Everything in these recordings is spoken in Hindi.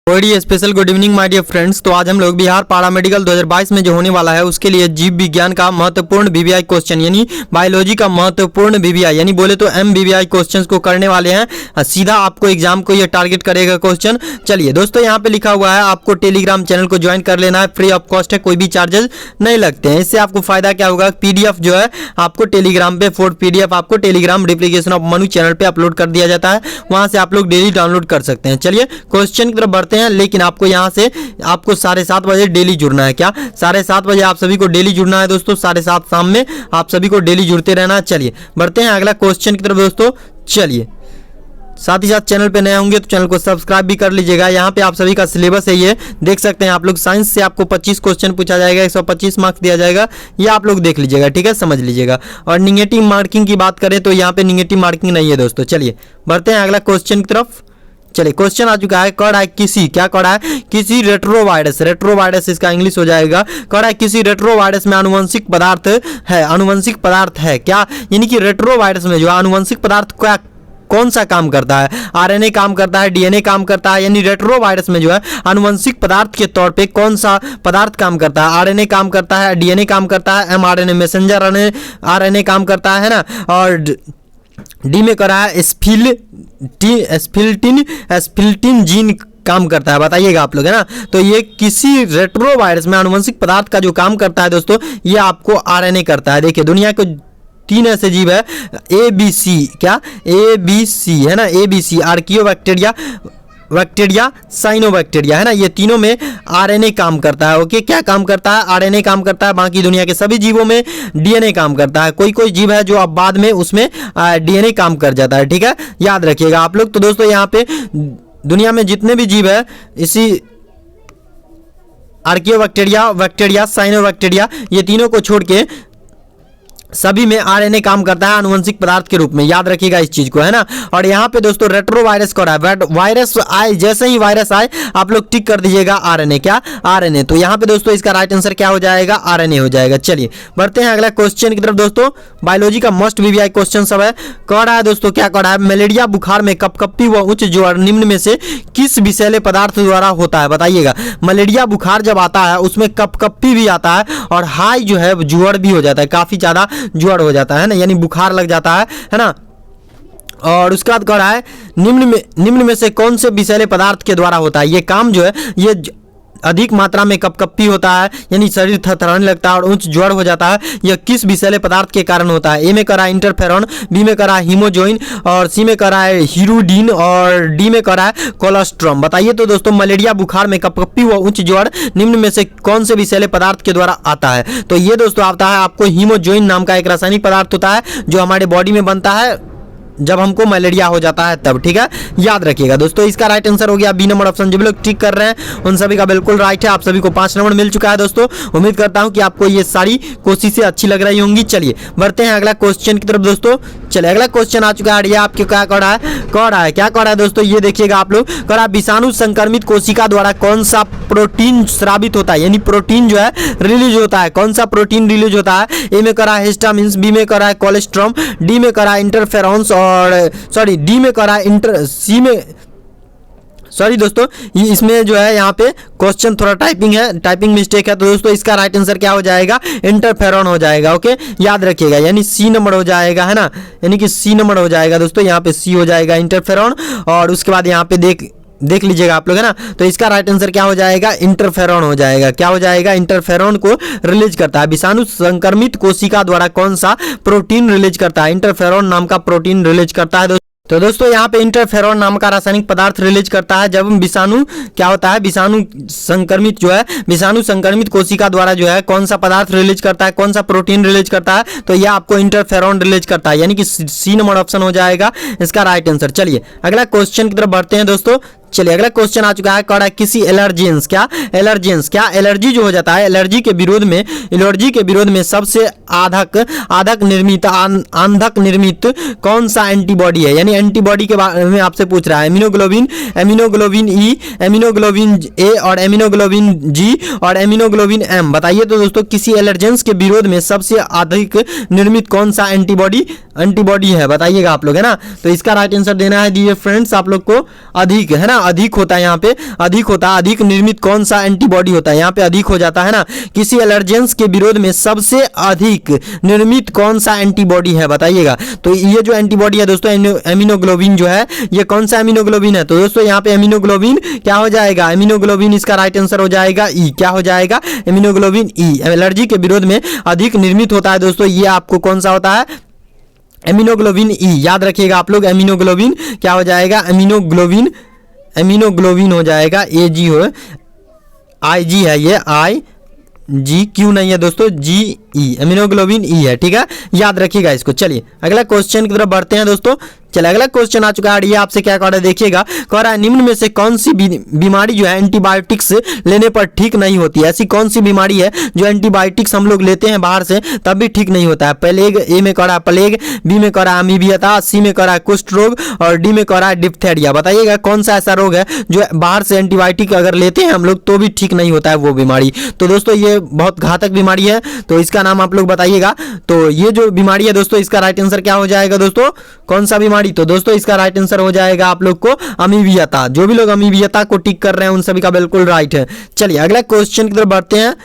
बड़ी special good evening my dear friends. तो आज हम लोग बिहार पारा मेडिकल 2022 में जो होने वाला है उसके लिए जीव विज्ञान का महत्वपूर्ण बीबीआई क्वेश्चन यानी बायोलॉजी का महत्वपूर्ण बीबीआई यानी बोले तो एमबीबीआई क्वेश्चंस को करने वाले हैं। सीधा आपको एग्जाम को ये टारगेट करेगा क्वेश्चन। चलिए दोस्तों, यहाँ पे लिखा हुआ है आपको टेलीग्राम चैनल को ज्वाइन कर लेना है, फ्री ऑफ कॉस्ट है, कोई भी चार्जेस नहीं लगते हैं। इससे आपको फायदा क्या होगा, पीडीएफ जो है आपको टेलीग्राम पे पीडीएफ आपको Telegram replication of Manu channel पे अपलोड कर दिया जाता है, वहां से आप लोग डेली डाउनलोड कर सकते हैं। चलिए क्वेश्चन की तरफ बढ़ते हैं, लेकिन आपको यहां से आपको 7:30 बजे डेली जुड़ना है। क्या 7:30 बजे आप सभी को डेली जुड़ना है दोस्तों, 7:30 शाम में आप सभी को डेली जुड़ते रहना है। चलिए बढ़ते हैं अगला क्वेश्चन की तरफ दोस्तों। चलिए साथ ही साथ चैनल पे नए होंगे तो चैनल को सब्सक्राइब भी कर लीजिएगा। यहाँ पे आप सभी का सिलेबस है, ये देख सकते हैं आप लोग। साइंस से आपको 25 क्वेश्चन पूछा जाएगा, 125 मार्क्स दिया जाएगा, ये आप लोग देख लीजिएगा, ठीक है, समझ लीजिएगा। और निगेटिव मार्किंग की बात करें तो यहाँ पे निगेटिव मार्किंग नहीं है दोस्तों। चलिए बढ़ते हैं अगला क्वेश्चन की तरफ। चलिए क्वेश्चन आ चुका है, कड़ है किसी, क्या कड़ है, किसी रेट्रोवायरस, रेट्रोवायरस इसका इंग्लिश हो जाएगा। कड़ है किसी रेट्रोवायरस में आनुवंशिक पदार्थ है, आनुवंशिक पदार्थ है क्या, यानी कि रेट्रोवायरस में जो आनुवंशिक पदार्थ क्या कौन सा काम करता है, आरएनए काम करता है, डीएनए काम करता है, यानी रेट्रोवायरस में जो है आनुवंशिक पदार्थ के तौर पे कौन सा पदार्थ काम करता है, आरएनए काम करता है, डीएनए काम करता है, एमआरएनए मैसेंजर आरएनए काम करता है ना, और डी में करा है एस्फिल्टिन जीन काम करता है, बताइएगा आप लोग, है ना। तो ये किसी रेट्रोवायरस में आनुवंशिक पदार्थ का जो काम करता है दोस्तों, ये आपको आरएनए करता है। देखिए दुनिया को 3 ऐसे जीव है, ABC, क्या ABC है ना, ABC आर्कियोबैक्टीरिया, बैक्टीरिया, साइनोबैक्टीरिया, है ना, ये तीनों में आरएनए काम करता है। ओके, क्या काम करता है, आरएनए काम करता है। बाकी दुनिया के सभी जीवों में डीएनए काम करता है। कोई कोई जीव है जो अब बाद में उसमें डीएनए काम कर जाता है, ठीक है, याद रखिएगा आप लोग। तो दोस्तों यहाँ पे दुनिया में जितने भी जीव है, इसी आर्कियोबैक्टीरिया, बैक्टीरिया, साइनोबैक्टीरिया, ये तीनों को छोड़ के सभी में आरएनए काम करता है आनुवंशिक पदार्थ के रूप में, याद रखिएगा इस चीज को, है ना। और यहाँ पे दोस्तों रेट्रोवायरस को रहा है, वायरस आए, जैसे ही वायरस आए आप लोग टिक कर दीजिएगा आरएनए, क्या आरएनए। तो यहाँ पे दोस्तों इसका राइट आंसर क्या हो जाएगा, आरएनए हो जाएगा। चलिए बढ़ते हैं अगला क्वेश्चन की तरफ दोस्तों। बायोलॉजी का मस्ट बीबीआई क्वेश्चन सब है। कह रहा है दोस्तों, क्या कह रहा है, मलेरिया बुखार में कपकपी व उच्च ज्वर निम्न में से किस विषैले पदार्थ द्वारा होता है, बताइएगा। मलेरिया बुखार जब आता है उसमें कपकपी भी आता है और हाई जो है ज्वर भी हो जाता है, काफी ज्यादा ज्वर हो जाता है ना, यानी बुखार लग जाता है ना। और उसके बाद कह रहा है निम्न में से कौन से विषैले पदार्थ के द्वारा होता है। ये काम जो है ये अधिक मात्रा में कपकपी होता है, यानी शरीर थरथराने लगता है और उच्च ज्वर हो जाता है, यह किस विषैले पदार्थ के कारण होता है। ए में करा है इंटरफेरॉन, बी में करा है हीमोजोइन, और सी में करा है हीरोडीन, और डी में करा है कोलेस्ट्रॉम। बताइए तो दोस्तों, मलेरिया बुखार में कपकपी व उच्च ज्वर निम्न में से कौन से विषैले पदार्थ के द्वारा आता है। तो ये दोस्तों आता है आपको हीमोजोइन नाम का एक रासायनिक पदार्थ होता है जो हमारे बॉडी में बनता है जब हमको मलेरिया हो जाता है तब, ठीक है, याद रखिएगा दोस्तों। इसका राइट आंसर हो गया बी नंबर ऑप्शन। जो भी लोग टिक कर रहे हैं उन सभी का बिल्कुल राइट है। आप सभी को 5 नंबर मिल चुका है दोस्तों। उम्मीद करता हूं कि आपको ये सारी कोशिशें अच्छी लग रही होंगी। चलिए बढ़ते हैं अगला क्वेश्चन की तरफ दोस्तों। चलिए अगला क्वेश्चन आ चुका है, आपके क्या कह रहा है, क्या कह रहा है दोस्तों, ये देखिएगा आप लोग। कह रहा है विषाणु संक्रमित कोशिका द्वारा कौन सा प्रोटीन स्रावित होता है, यानी प्रोटीन जो है रिलीज होता है, कौन सा प्रोटीन रिलीज होता है। ए में कह रहा है हिस्टामिन्स, बी में कह रहा है कोलेस्ट्रॉम, डी में कह रहा है इंटरफेरॉन्स, और सॉरी डी में कह रहा है सी में, सॉरी दोस्तों ये इसमें जो है यहाँ पे क्वेश्चन थोड़ा टाइपिंग मिस्टेक है। तो दोस्तों इसका राइट आंसर क्या हो जाएगा, इंटरफेरॉन हो जाएगा। ओके, याद रखिएगा, यानी सी नंबर हो जाएगा, है ना, यानी कि सी नंबर हो जाएगा दोस्तों। यहाँ पे सी हो जाएगा इंटरफेरॉन, और उसके बाद यहाँ पे देख लीजिएगा आप लोग, है ना। तो इसका राइट आंसर क्या हो जाएगा, इंटरफेरॉन हो जाएगा। क्या हो जाएगा, इंटरफेरॉन को रिलीज करता है। विषाणु संक्रमित कोशिका द्वारा कौन सा प्रोटीन रिलीज करता है, इंटरफेरॉन नाम का प्रोटीन रिलीज करता है। तो दोस्तों यहाँ पे इंटरफेरॉन नाम का रासायनिक पदार्थ रिलीज करता है जब विषाणु क्या होता है, विषाणु संक्रमित जो है, विषाणु संक्रमित कोशिका द्वारा जो है कौन सा पदार्थ रिलीज करता है, कौन सा प्रोटीन रिलीज करता है, तो यह आपको इंटरफेरॉन रिलीज करता है, यानी कि सी नंबर ऑप्शन हो जाएगा इसका राइट आंसर। चलिए अगला क्वेश्चन की तरफ बढ़ते हैं दोस्तों। चलिए अगला क्वेश्चन आ चुका है, कह रहा है किसी एलर्जेंस, क्या एलर्जी जो हो जाता है, एलर्जी के विरोध में सबसे आंधक निर्मित कौन सा एंटीबॉडी है, यानी एंटीबॉडी के बारे में आपसे पूछ रहा है। एमिनोग्लोबिन ई, एमिनोग्लोबिन ए, और एमिनोग्लोबिन जी, और एमिनोग्लोबिन एम। बताइए तो दोस्तों किसी एलर्जेंस के विरोध में सबसे अधिक निर्मित कौन सा एंटीबॉडी है, बताइएगा आप लोग, है ना। तो इसका राइट आंसर देना है डियर फ्रेंड्स आप लोग को, अधिक, है ना, अधिक होता है, यहाँ पे अधिक होता है, अधिक निर्मित कौन सा एंटीबॉडी होता है, यहाँ पे अधिक हो जाता है ना। किसी एलर्जेंस के विरोध में सबसे अधिक निर्मित कौन सा एंटीबॉडी है बताइएगा। तो ये जो एंटीबॉडी है दोस्तों एमिनोग्लोबिन जो है, ये कौन सा एमिनोग्लोबिन है? तो दोस्तों यहाँ पे एमिनोग्लोबिन क्या हो जाएगा? एमिनोग्लोबिन इसका राइट आंसर हो जाएगा ई। क्या हो जाएगा? एमिनोग्लोबिन ई। एलर्जी के विरोध में अधिक निर्मित होता है दोस्तों, ये आपको कौन सा होता है? एमिनोग्लोबिन ई। याद रखिएगा आप लोग, एमिनोग्लोबिन क्या हो जाएगा? एमिनोग्लोबिन हो जाएगा, ए जी हो, आई जी है ये, आई जी क्यों नहीं है दोस्तों, जी ई, एमिनोग्लोबिन ई है, ठीक है, याद रखिएगा इसको। चलिए अगला क्वेश्चन की तरफ बढ़ते हैं दोस्तों। चलिए अगला क्वेश्चन आ चुका है, ये आपसे क्या कह रहा है देखिएगा। कह रहा है निम्न में से कौन सी बीमारी जो है एंटीबायोटिक्स लेने पर ठीक नहीं होती है? ऐसी कौन सी बीमारी है जो एंटीबायोटिक्स हम लोग लेते हैं बाहर से तब भी ठीक नहीं होता है? प्लेग, ए में कह रहा है प्लेग, बी में कह रहा है अमीबियता, सी में कह रहा है कुष्ठ रोग और डी में कह रहा है डिप्थेरिया। बताइएगा कौन सा ऐसा रोग है जो बाहर से एंटीबायोटिक अगर लेते हैं हम लोग तो भी ठीक नहीं होता है वो बीमारी? तो दोस्तों ये बहुत घातक बीमारी है, तो इसका नाम आप लोग बताइएगा। तो ये जो बीमारी है दोस्तों, इसका राइट आंसर क्या हो जाएगा दोस्तों? कौन सा बीमारी? तो दोस्तों इसका राइट आंसर हो जाएगा आप लोग को अमीबियता। जो भी लोग अमीबियता को टिक कर रहे हैं उन सभी का बिल्कुल राइट है। चलिए अगला क्वेश्चन की तरफ बढ़ते हैं।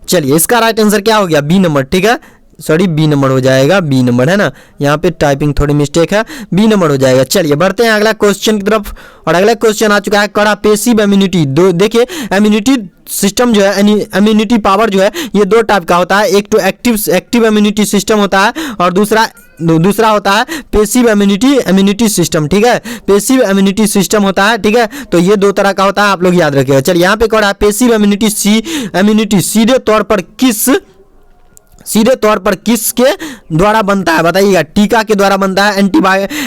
चलिए इसका राइट आंसर क्या हो गया? बी नंबर, ठीक है, सॉरी बी नंबर हो जाएगा, बी नंबर है ना, यहाँ पे टाइपिंग थोड़ी मिस्टेक है, बी नंबर हो जाएगा। चलिए बढ़ते हैं अगला क्वेश्चन की तरफ, और अगला क्वेश्चन आ चुका है कड़ा पेसिव इम्यूनिटी। देखिए इम्यूनिटी सिस्टम जो है, इम्यूनिटी पावर जो है ये दो टाइप का होता है। एक तो एक्टिव इम्यूनिटी सिस्टम होता है और दूसरा होता है पेसिव इम्यूनिटी सिस्टम, ठीक है, पेसिव इम्यूनिटी सिस्टम होता है, ठीक है। तो ये दो तरह का होता है, आप लोग याद रखिएगा। चलिए यहाँ पे कह रहा है पेसिव इम्यूनिटी सीधे तौर पर किसके द्वारा बनता है? बताइएगा। टीका के द्वारा बनता है,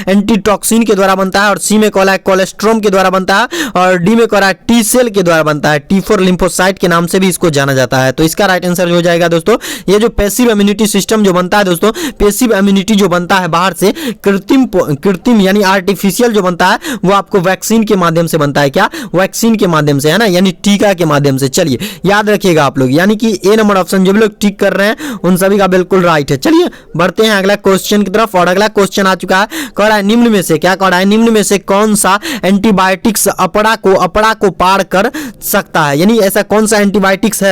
एंटीटॉक्सिन के द्वारा बनता है, और सी में कॉला है कोलेस्ट्रोम के द्वारा बनता है, और डी में कॉला है टी सेल के द्वारा बनता है, T4 लिम्फोसाइट के नाम से भी इसको जाना जाता है। तो इसका राइट आंसर हो जाएगा दोस्तों ये जो पैसिव इम्यूनिटी सिस्टम जो बनता है दोस्तों, पैसिव इम्यूनिटी जो बनता है बाहर से, कृत्रिम यानी आर्टिफिशियल जो बनता है वो आपको वैक्सीन के माध्यम से बनता है। क्या? वैक्सीन के माध्यम से, है ना, यानी टीका के माध्यम से। चलिए याद रखिएगा आप लोग, यानी कि ए नंबर ऑप्शन जो भी लोग टिक कर रहे हैं उन सभी का बिल्कुल राइट है। चलिए बढ़ते हैं अगला क्वेश्चन की तरफ, और अगला क्वेश्चन आ चुका है, कह रहा है निम्न में से, क्या कह रहा है, निम्न में से कौन सा एंटीबायोटिक्स अपरा को पार कर सकता है? यानी ऐसा कौन सा एंटीबायोटिक्स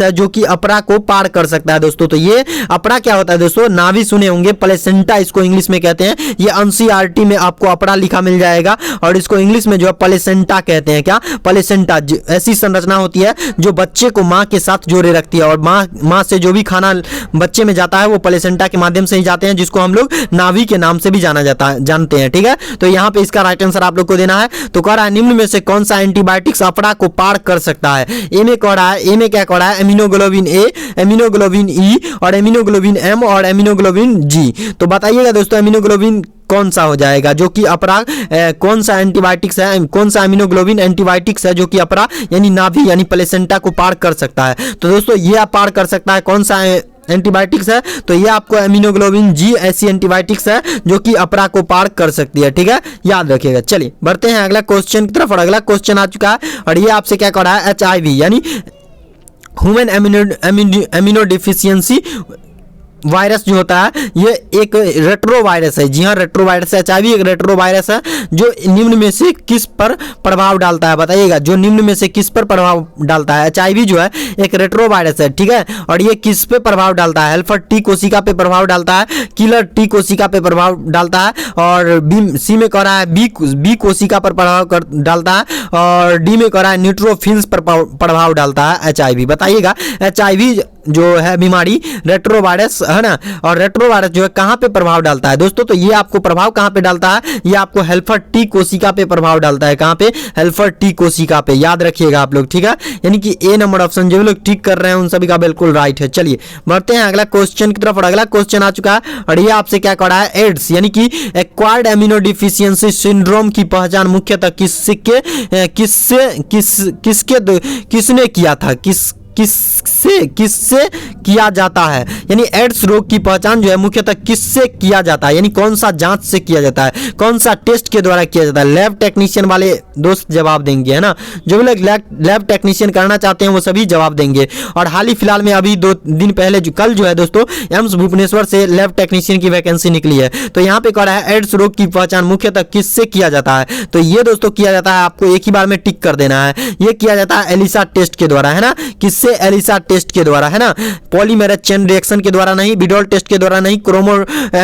है जो कि अपरा को पार कर सकता है दोस्तों? तो ये अपरा क्या होता है दोस्तों? नाभि सुने होंगे, प्लेसेंटा इसको इंग्लिश में कहते हैं। ये एनसीईआरटी में आपको अपरा लिखा मिल जाएगा, और इसको इंग्लिश में जो है प्लेसेंटा कहते हैं। क्या? प्लेसेंटा ऐसी संरचना होती है जो बच्चे को माँ के साथ जोड़े रखती है, और माँ से जो भी खाना बच्चे में जाता है वो प्लेसेंटा के माध्यम से ही जाते हैं, जिसको हम लोग नाभि के नाम से भी जानते हैं, ठीक है। तो यहाँ पे इसका राइट आंसर आप लोग को देना है। तो कह रहा है निम्न में से कौन सा एंटीबायोटिक्स अपरा को पार कर सकता है? ए में कह रहा है, ए में क्या कह रहा है, एमिनोग्लोबिन ए, एमिनोग्लोबिन ई, और एमिनोग्लोबिन एम, और एमिनोग्लोबिन जी। तो बताइएगा दोस्तों एमिनोग्लोबिन कौन सा हो जाएगा जो कि अपरा, कौन सा एंटीबायोटिक्स है, कौन सा एमिनोग्लोबिन एंटीबायोटिक्स है जो कि अपरा यानी नाभि यानी प्लेसेंटा को पार कर सकता है? तो दोस्तों ये आप पार कर सकता है, कौन सा एंटीबायोटिक्स है? तो ये आपको एमिनोग्लोबिन जी ऐसी एंटीबायोटिक्स है जो कि अपरा को पार कर सकती है, ठीक है, याद रखिएगा। चलिए बढ़ते हैं अगला क्वेश्चन की तरफ, और अगला क्वेश्चन आ चुका है, और ये आपसे क्या कह रहा है, HIV यानी ह्यूमन इम्यूनोडेफिशिएंसी वायरस जो होता है ये एक रेट्रो वायरस है। जी हाँ, रेट्रो वायरस है, HIV एक रेट्रो वायरस है जो निम्न में से किस पर प्रभाव डालता है? बताइएगा, जो निम्न में से किस पर प्रभाव डालता है? HIV जो है एक रेट्रो वायरस है, ठीक है, और ये किस पे प्रभाव डालता है? हेल्पर टी कोशिका पे प्रभाव डालता है, किलर टी कोशिका पे प्रभाव डालता है, और सी में कह रहा है बी कोशिका पर प्रभाव डालता है, और डी में कह रहा है न्यूट्रोफिल्स पर प्रभाव डालता है HIV। बताइएगा HIV जो है बीमारी रेट्रो वायरस है ना, और रेट्रो वायरस जो है कहां पे प्रभाव डालता है दोस्तों? तो ये आपको प्रभाव कहां पे डालता है? ये आपको हेल्पर टी कोशिका पे प्रभाव डालता है। कहां पे? हेल्पर टी कोशिका पे, याद रखिएगा आप लोग, ठीक है, यानी कि ए नंबर ऑप्शन जो लोग ठीक कर रहे हैं उन सभी का बिल्कुल राइट है। चलिए बढ़ते हैं अगला क्वेश्चन की तरफ, और अगला क्वेश्चन आ चुका है, और ये आपसे क्या कह रहा है, एड्स यानी कि एक्वायर्ड इम्यूनोडेफिशिएंसी सिंड्रोम की पहचान मुख्यतः किसने किया था? किससे किससे किया जाता है, यानी एड्स रोग की पहचान जो है मुख्यतः किससे किया जाता है, यानी कौन सा जांच से किया जाता है, कौन सा टेस्ट के द्वारा किया जाता है। लैब टेक्नीशियन वाले दोस्त जवाब देंगे, है ना, जो भी लोग लैब टेक्नीशियन करना चाहते हैं वो सभी जवाब देंगे। और हाल ही फिलहाल में अभी 2 दिन पहले कल जो है दोस्तों एम्स भुवनेश्वर से लैब टेक्नीशियन की वैकेंसी निकली है। तो यहाँ पे कह रहा है एड्स रोग की पहचान मुख्यतः किससे किया जाता है, तो ये दोस्तों किया जाता है, आपको एक ही बार में टिक कर देना है, ये किया जाता है एलिसा टेस्ट के द्वारा, है ना, किससे, एलिसा टेस्ट के द्वारा, है ना, पॉलीमेरेज चेन रिएक्शन के द्वारा नहीं, बिडोल टेस्ट के द्वारा नहीं,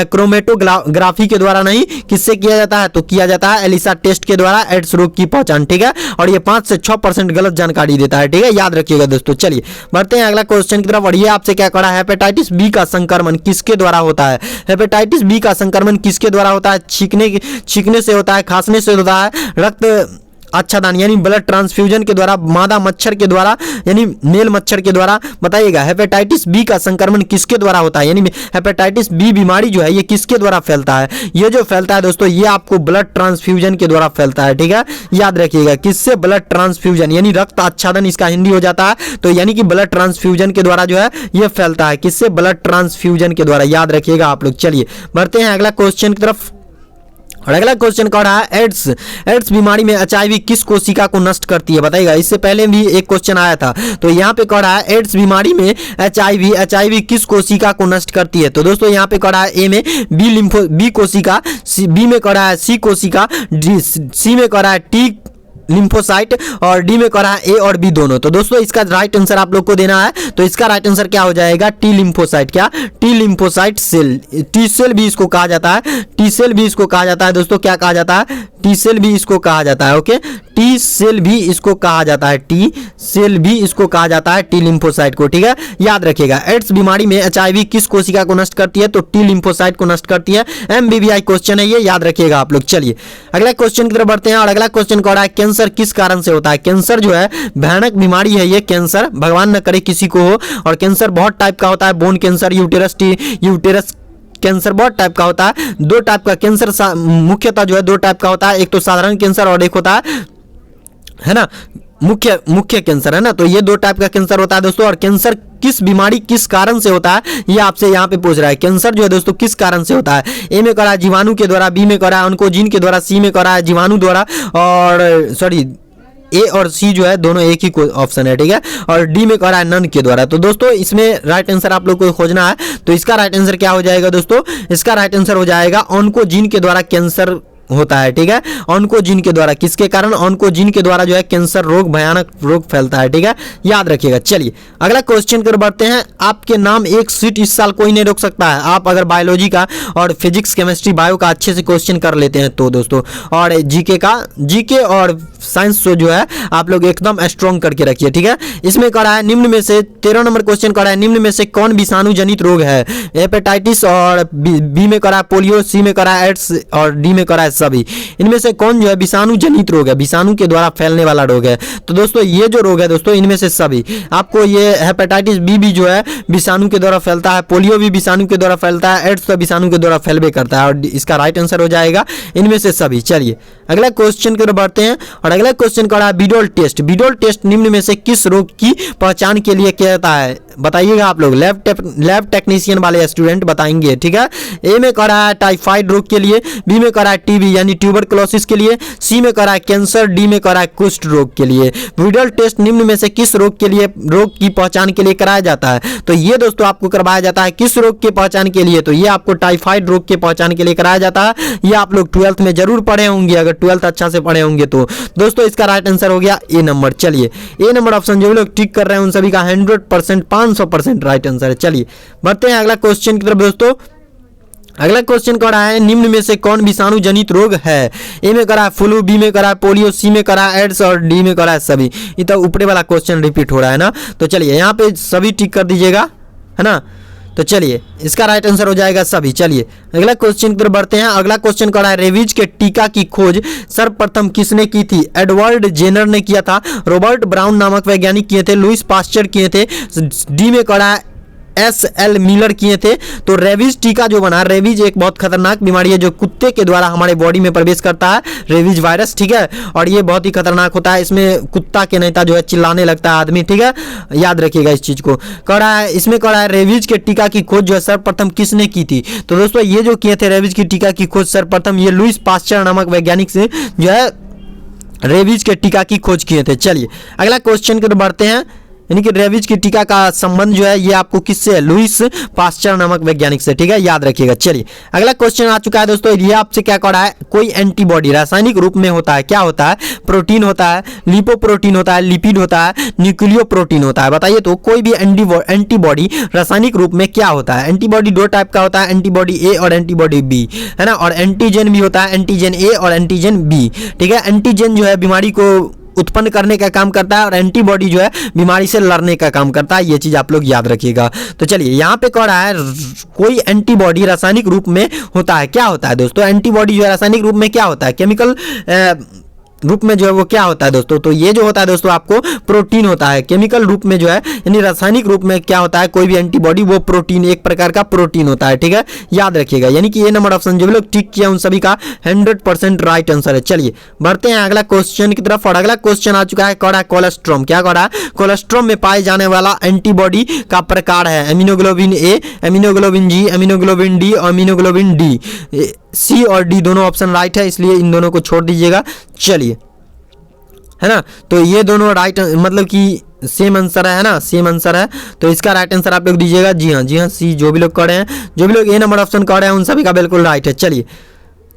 क्रोमेटोग्राफी के द्वारा नहीं, किससे किया जाता है, तो किया जाता है एलिसा टेस्ट के द्वारा एड्स रोग की पहचान, ठीक है। और ये 5 से 6% गलत जानकारी देता है, ठीक है, याद रखिएगा दोस्तों। चलिए बढ़ते हैं अगला क्वेश्चन की तरफ। और ये आपसे क्या करा है, हेपेटाइटिस बी का संक्रमण किसके द्वारा होता है, हेपेटाइटिस बी का संक्रमण किसके द्वारा होता है, छींकने से होता है, खांसने से होता है, रक्त आच्छादन यानी ब्लड ट्रांसफ्यूजन के द्वारा, मादा मच्छर के द्वारा यानी मेल मच्छर के द्वारा, बताइएगा हेपेटाइटिस बी का संक्रमण किसके द्वारा होता है, यानी हेपेटाइटिस बी बीमारी जो है ये किसके द्वारा फैलता है, ये जो फैलता है दोस्तों ये आपको ब्लड ट्रांसफ्यूजन के द्वारा फैलता है, ठीक है, याद रखिएगा, किससे, ब्लड ट्रांसफ्यूजन यानी रक्त आच्छादन इसका हिंदी हो जाता है, तो यानी कि ब्लड ट्रांसफ्यूजन के द्वारा जो है ये फैलता है, किससे, ब्लड ट्रांसफ्यूजन के द्वारा, याद रखिएगा आप लोग। चलिए बढ़ते हैं अगला क्वेश्चन की तरफ। और अगला क्वेश्चन कह रहा है एड्स बीमारी में एचआईवी किस कोशिका को नष्ट करती है, बताइएगा, इससे पहले भी एक क्वेश्चन आया था, तो यहाँ पे कह रहा है एड्स बीमारी में एचआईवी किस कोशिका को नष्ट करती है, तो दोस्तों यहाँ पे कह रहा है ए में बी कोशिका, बी में कह रहा है सी कोशिका, सी में कह रहा है टी लिम्फोसाइट और डी में करा है ए और बी दोनों। तो दोस्तों इसका राइट आंसर आप लोग को देना है, तो इसका राइट आंसर क्या हो जाएगा, टी लिम्फोसाइट, क्या, T lymphocyte cell, T cell भी इसको कहा जाता है, टी सेल भी इसको कहा जाता है दोस्तों, क्या कहा जाता है, टी सेल भी इसको कहा जाता है, ओके, टी सेल भी इसको कहा जाता है, टी सेल भी इसको कहा जाता है, टी लिम्फोसाइट को, ठीक है, याद रखिएगा। एड्स बीमारी में एचआईवी किस कोशिका को नष्ट करती है, तो टी लिम्फोसाइट को नष्ट करती है, एमबीबीआई क्वेश्चन है ये, याद रखिएगा आप लोग। चलिए अगला क्वेश्चन की तरफ बढ़ते हैं। और अगला क्वेश्चन कह रहा है कैंसर किस कारण से होता है, कैंसर जो है भयानक बीमारी है ये, कैंसर भगवान न करे किसी को हो, और कैंसर बहुत टाइप का होता है, बोन कैंसर, यूटेरस कैंसर बहुत टाइप का होता है, 2 टाइप का कैंसर मुख्यतः जो है 2 टाइप का होता है, एक तो साधारण कैंसर और एक होता है ना मुख्य कैंसर, है ना, तो ये 2 टाइप का कैंसर होता है दोस्तों। और कैंसर किस बीमारी किस कारण से होता है ये आपसे यहाँ पे पूछ रहा है, कैंसर जो है दोस्तों किस कारण से होता है, ए में करा है जीवाणु के द्वारा, बी में करा है ऑन्कोजीन के द्वारा, सी में करा है जीवाणु द्वारा, और सॉरी ए और सी जो है दोनों एक ही ऑप्शन है, ठीक है, और डी में कह रहा है नन के द्वारा। तो दोस्तों इसमें राइट आंसर आप लोग को खोजना है, तो इसका राइट आंसर क्या हो जाएगा दोस्तों, इसका राइट आंसर हो जाएगा ऑन्कोजीन के द्वारा कैंसर होता है, ठीक है, ऑन्कोजीन के द्वारा, किसके कारण, ऑन्कोजीन के द्वारा जो है कैंसर रोग, भयानक रोग फैलता है, ठीक है, याद रखिएगा। चलिए अगला क्वेश्चन कर बढ़ते हैं। आपके नाम एक सीट इस साल कोई नहीं रोक सकता है, आप अगर बायोलॉजी का और फिजिक्स केमिस्ट्री बायो का अच्छे से क्वेश्चन कर लेते हैं तो दोस्तों, और जीके और साइंस जो है आप लोग एकदम स्ट्रॉन्ग करके रखिए, ठीक है। इसमें कह रहा है निम्न में से 13 नंबर क्वेश्चन कह रहा है निम्न में से कौन विषाणु जनित रोग है, हेपेटाइटिस, और बी में कह रहा है पोलियो, सी में कह रहा है एड्स, और डी में कह रहा है सभी, इनमें से कौन जो है विषाणु जनित रोग है, विषाणु के द्वारा फैलने वाला रोग है। तो दोस्तों ये जो रोग है दोस्तों इनमें से सभी, आपको ये हेपेटाइटिस बी भी जो है विषाणु के द्वारा फैलता है, पोलियो भी विषाणु के द्वारा फैलता है, एड्स तो विषाणु के द्वारा फैलबे करता है, और इसका राइट आंसर हो जाएगा इनमें से सभी। चलिए अगला क्वेश्चन की ओर बढ़ते हैं। और अगला क्वेश्चन कह रहा है बिडोल टेस्ट निम्न में से किस रोग की पहचान के लिए किया जाता है, बताइएगा आप लोग, लैब टेक्नीशियन वाले स्टूडेंट बताएंगे, ठीक है। ए में कह रहा है टाइफाइड रोग के लिए, बी में कह रहा है टीबी यानी ट्यूबरकुलोसिस के लिए, सी में कह रहा है कैंसर, डी में कह रहा है कुष्ठ रोग के लिए। विडोल टेस्ट निम्न में से किस रोग के लिए, रोग की पहचान के लिए कराया जाता है, तो ये दोस्तों आपको करवाया जाता है किस रोग के पहचान के लिए, तो ये आपको टाइफाइड रोग के पहचान के लिए कराया जाता है। ये आप लोग 12th में जरूर पढ़े होंगे, अगर 12th अच्छा से पढ़े होंगे तो। दोस्तों इसका राइट आंसर हो गया ए नंबर। चलिए ए नंबर ऑप्शन जो लोग टिक कर रहे हैं उन सभी का 100% 500% राइट आंसर है। चलिए बढ़ते हैं अगला क्वेश्चन की तरफ दोस्तों। अगला क्वेश्चन कह रहा है निम्न में से कौन विषाणु जनित रोग है, ए में करा है फ्लू, बी में करा है पोलियो, सी में करा है एड्स, और डी में करा है सभी। ये तो ऊपरे वाला क्वेश्चन रिपीट हो रहा है ना, तो चलिए यहाँ पे सभी टिक कर दीजिएगा, है ना। तो चलिए इसका राइट आंसर हो जाएगा सभी। चलिए अगला क्वेश्चन की तरफ बढ़ते हैं। अगला क्वेश्चन कह रहा है रेबीज के टीका की खोज सर्वप्रथम किसने की थी, एडवर्ड जेनर ने किया था, रॉबर्ट ब्राउन नामक वैज्ञानिक किए थे, लुइस पास्चर किए थे, डी में कह रहा है SL मिलर किए थे। तो रेबीज टीका जो बना, रेबीज एक बहुत खतरनाक बीमारी है जो कुत्ते के द्वारा हमारे बॉडी में प्रवेश करता है, रेबीज वायरस, ठीक है। और ये बहुत ही खतरनाक होता है, इसमें कुत्ता के नेता जो है चिल्लाने लगता है आदमी, ठीक है, याद रखिएगा इस चीज को। कह रहा है इसमें कह रहा है रेबीज के टीका की खोज जो है सर्वप्रथम किसने की थी। तो दोस्तों ये जो किए थे रेबीज की टीका की खोज सर्वप्रथम ये लुईस पास्चर नामक वैज्ञानिक से जो है रेबीज के टीका की खोज किए थे। चलिए अगला क्वेश्चन की तरफ बढ़ते हैं, यानी कि रेबीज की टीका का संबंध जो है ये आपको किससे है, लुईस पास्चर नामक वैज्ञानिक से, ठीक है, याद रखिएगा। चलिए अगला क्वेश्चन आ चुका है दोस्तों, ये आपसे क्या कह रहा है, कोई एंटीबॉडी रासायनिक रूप में होता है, क्या होता है, प्रोटीन होता है, लिपोप्रोटीन होता है, लिपिड होता है, न्यूक्लियो प्रोटीन होता है। बताइए तो कोई भी एंटीबॉडी रासायनिक रूप में क्या होता है। एंटीबॉडी दो टाइप का होता है, एंटीबॉडी ए और एंटीबॉडी बी, है ना, और एंटीजन भी होता है, एंटीजन ए और एंटीजन बी, ठीक है। एंटीजन जो है बीमारी को उत्पन्न करने का काम करता है और एंटीबॉडी जो है बीमारी से लड़ने का काम करता है, ये चीज आप लोग याद रखिएगा। तो चलिए यहाँ पे कह रहा है कोई एंटीबॉडी रासायनिक रूप में होता है, क्या होता है दोस्तों, एंटीबॉडी जो है रासायनिक रूप में क्या होता है, केमिकल रूप में जो है वो क्या होता है दोस्तों, तो ये जो होता है दोस्तों आपको प्रोटीन होता है। केमिकल रूप में जो है यानी रासायनिक रूप में क्या होता है, कोई भी एंटीबॉडी वो प्रोटीन, एक प्रकार का प्रोटीन होता है, ठीक है, याद रखिएगा। यानी कि ये नंबर ऑप्शन जो भी लोग ठीक किया उन सभी का 100% राइट आंसर है। चलिए बढ़ते हैं अगला क्वेश्चन की तरफ, और अगला क्वेश्चन आ चुका है, कह कोलेस्ट्रॉम, क्या कह रहा है, कोलेस्ट्रॉम में पाए जाने वाला एंटीबॉडी का प्रकार है एमिनोग्लोबिन ए, एमिनोग्लोबिन जी, एमिनोग्लोबिन डी और एमिनोग्लोबिन डी। सी और डी दोनों ऑप्शन राइट है, इसलिए इन दोनों को छोड़ दीजिएगा। चलिए, है ना, तो ये दोनों राइट मतलब कि सेम आंसर है ना, सेम आंसर है, तो इसका राइट आंसर आप लोग दीजिएगा। जी हाँ सी, जो भी लोग कर रहे हैं, जो भी लोग ए नंबर ऑप्शन कर रहे हैं उन सभी का बिल्कुल राइट है।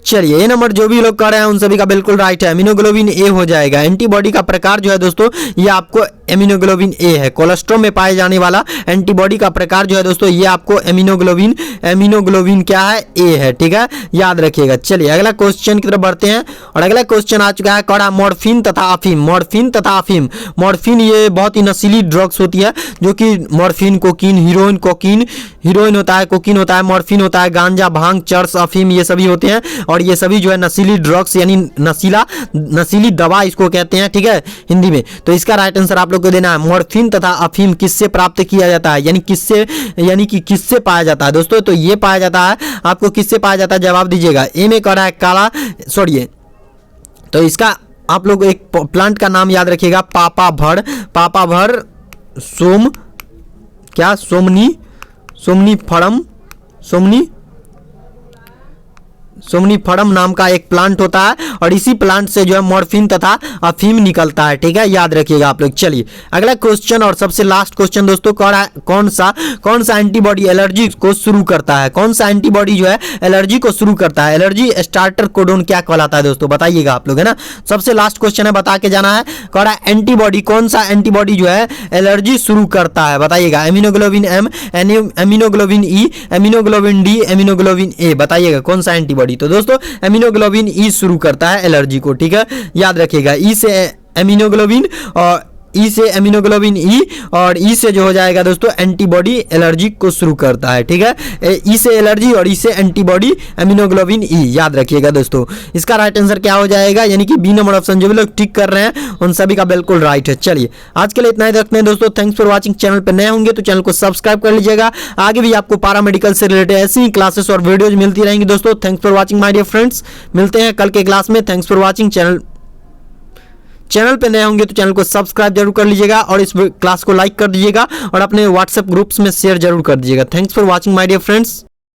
चलिए ए नंबर जो भी लोग कर रहे हैं उन सभी का बिल्कुल राइट है, एमिनोग्लोबिन ए हो जाएगा। एंटीबॉडी का प्रकार जो है दोस्तों ये आपको एमिनोग्लोबिन ए है। कोलेस्ट्रॉम में पाए जाने वाला एंटीबॉडी का प्रकार जो है दोस्तों ये आपको एमिनोग्लोबिन क्या है, ए है, ठीक है, याद रखिएगा। चलिए अगला क्वेश्चन की तरफ बढ़ते हैं, और अगला क्वेश्चन आ चुका है, कड़ा मॉर्फिन तथा अफीम, मॉर्फिन तथा अफीम। मॉर्फिन ये बहुत ही नशीली ड्रग्स होती है, जो कि मॉर्फिन, कोकीन, हीरोइन होता है, कोकीन होता है, मॉर्फिन होता है, गांजा, भांग, चर्स, अफीम ये सभी होते हैं, और ये सभी जो है नशीली ड्रग्स यानी नशीली दवा इसको कहते हैं, ठीक है, हिंदी में। तो इसका राइट आंसर आप लोग को देना है, मॉर्फिन तथा अफीम किससे प्राप्त किया जाता है, यानी कि किससे पाया जाता है दोस्तों, तो ये पाया जाता है, आपको किससे पाया जाता है, जवाब दीजिएगा। ए में कह रहा है काला, सॉरी, तो इसका आप लोग एक प्लांट का नाम याद रखिएगा, पापाभर सोम, क्या, सोमनीफरम नाम का एक प्लांट होता है, और इसी प्लांट से जो है मॉर्फिन तथा अफीम निकलता है, ठीक है, याद रखिएगा आप लोग। चलिए अगला क्वेश्चन और सबसे लास्ट क्वेश्चन दोस्तों, कौन सा एंटीबॉडी एलर्जी को शुरू करता है, कौन सा एंटीबॉडी जो है एलर्जी को शुरू करता है, एलर्जी स्टार्टर कोडोन क्या कहलाता है दोस्तों, बताइएगा आप लोग, है ना, सबसे लास्ट क्वेश्चन है, बता के जाना है। कह रहा है एंटीबॉडी, कौन सा एंटीबॉडी जो है एलर्जी शुरू करता है, बताइएगा। एमिनोग्लोबिन एम, एमिनोग्लोबिन ई, एमिनोग्लोबिन डी, एमिनोग्लोबिन ए, बताइएगा कौन सा एंटीबॉडी। तो दोस्तों एमिनोग्लोबिन ई शुरू करता है एलर्जी को, ठीक है, याद रखिएगा। ई से एमिनोग्लोबिन और ई से एमिनोग्लोबिन ई, और ई से जो हो जाएगा दोस्तों एंटीबॉडी एलर्जी को शुरू करता है, ठीक है, ई से एलर्जी और ई से एंटीबॉडी एमिनोग्लोबिन ई, याद रखिएगा दोस्तों। इसका राइट आंसर क्या हो जाएगा, यानी कि बी नंबर ऑप्शन, जो भी लोग टिक कर रहे हैं उन सभी का बिल्कुल राइट है। चलिए आज के लिए इतना ही रखते हैं दोस्तों, थैंक्स फॉर वॉचिंग। चैनल पर नए होंगे तो चैनल को सब्सक्राइब कर लीजिएगा, आगे भी आपको पैरामेडिकल से रिलेटेड ऐसी क्लासेस और वीडियोज मिलती रहेंगी दोस्तों। Thanks for watching my dear friends, मिलते हैं कल के क्लास में। Thanks for watching. चैनल पे नए होंगे तो चैनल को सब्सक्राइब जरूर कर लीजिएगा, और इस क्लास को लाइक कर दीजिएगा, और अपने व्हाट्सएप ग्रुप्स में शेयर जरूर कर दीजिएगा। Thanks for watching my dear friends.